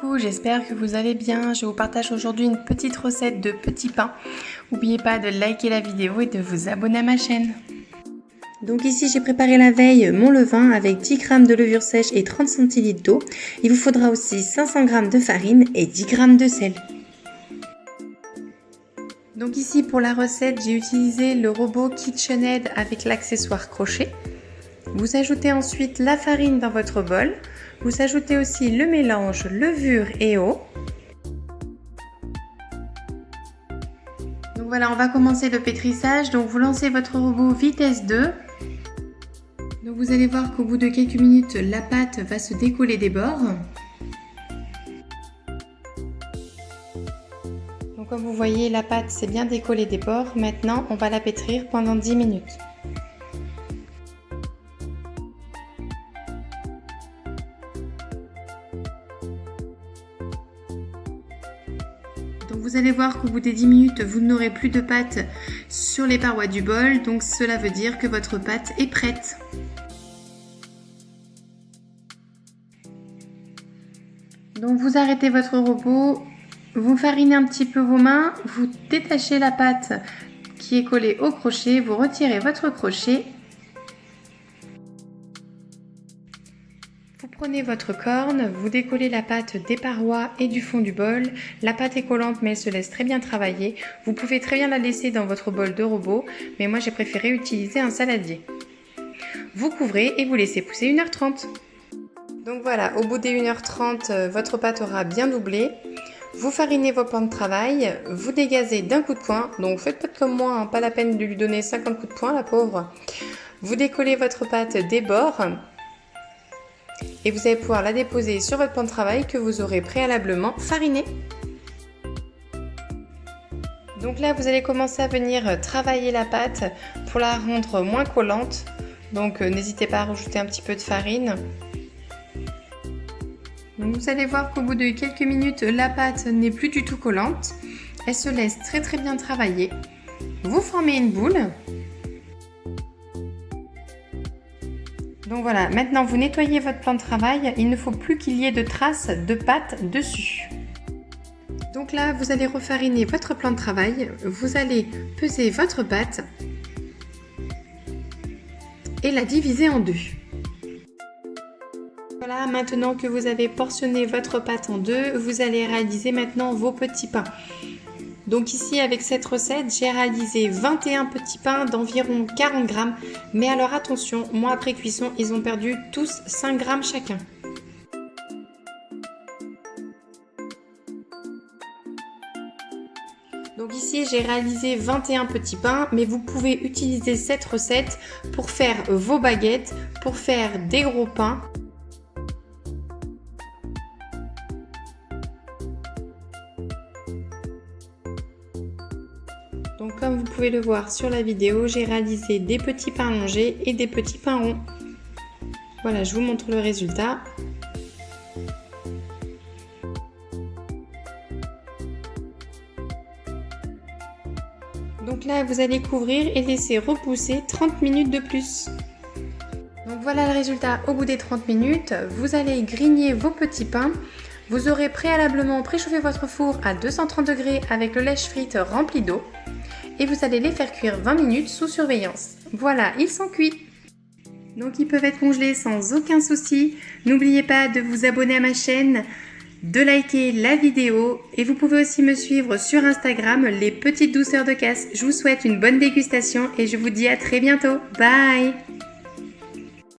Coucou, j'espère que vous allez bien. Je vous partage aujourd'hui une petite recette de petits pains. N'oubliez pas de liker la vidéo et de vous abonner à ma chaîne. Donc ici j'ai préparé la veille mon levain avec 10 g de levure sèche et 30 cl d'eau. Il vous faudra aussi 500 g de farine et 10 g de sel. Donc ici pour la recette j'ai utilisé le robot KitchenAid avec l'accessoire crochet. Vous ajoutez ensuite la farine dans votre bol. Vous ajoutez aussi le mélange levure et eau. Donc voilà, on va commencer le pétrissage. Donc vous lancez votre robot vitesse 2. Donc vous allez voir qu'au bout de quelques minutes, la pâte va se décoller des bords. Donc comme vous voyez, la pâte s'est bien décollée des bords. Maintenant, on va la pétrir pendant 10 minutes. Donc vous allez voir qu'au bout des 10 minutes, vous n'aurez plus de pâte sur les parois du bol. Donc cela veut dire que votre pâte est prête. Donc vous arrêtez votre robot, vous farinez un petit peu vos mains, vous détachez la pâte qui est collée au crochet, vous retirez votre crochet. Vous prenez votre corne, vous décollez la pâte des parois et du fond du bol. La pâte est collante mais elle se laisse très bien travailler. Vous pouvez très bien la laisser dans votre bol de robot, mais moi j'ai préféré utiliser un saladier. Vous couvrez et vous laissez pousser 1h30. Donc voilà, au bout des 1h30, votre pâte aura bien doublé. Vous farinez vos plans de travail, vous dégazez d'un coup de poing. Donc faites pas comme moi, hein, pas la peine de lui donner 50 coups de poing, la pauvre. Vous décollez votre pâte des bords. Et vous allez pouvoir la déposer sur votre plan de travail que vous aurez préalablement fariné. Donc là, vous allez commencer à venir travailler la pâte pour la rendre moins collante. Donc n'hésitez pas à rajouter un petit peu de farine. Donc vous allez voir qu'au bout de quelques minutes, la pâte n'est plus du tout collante. Elle se laisse très bien travailler. Vous formez une boule. Donc voilà, maintenant vous nettoyez votre plan de travail, il ne faut plus qu'il y ait de traces de pâte dessus. Donc là, vous allez refariner votre plan de travail, vous allez peser votre pâte et la diviser en deux. Voilà, maintenant que vous avez portionné votre pâte en deux, vous allez réaliser maintenant vos petits pains. Donc ici avec cette recette, j'ai réalisé 21 petits pains d'environ 40 g. Mais alors attention, moi après cuisson, ils ont perdu tous 5 g chacun. Donc ici j'ai réalisé 21 petits pains, mais vous pouvez utiliser cette recette pour faire vos baguettes, pour faire des gros pains. Donc comme vous pouvez le voir sur la vidéo, j'ai réalisé des petits pains allongés et des petits pains ronds. Voilà, je vous montre le résultat. Donc là, vous allez couvrir et laisser repousser 30 minutes de plus. Donc voilà le résultat au bout des 30 minutes. Vous allez grigner vos petits pains. Vous aurez préalablement préchauffé votre four à 230 degrés avec le lèche-frite rempli d'eau. Et vous allez les faire cuire 20 minutes sous surveillance. Voilà, ils sont cuits. Donc ils peuvent être congelés sans aucun souci. N'oubliez pas de vous abonner à ma chaîne, de liker la vidéo et vous pouvez aussi me suivre sur Instagram, les petites douceurs de Cass. Je vous souhaite une bonne dégustation et je vous dis à très bientôt. Bye!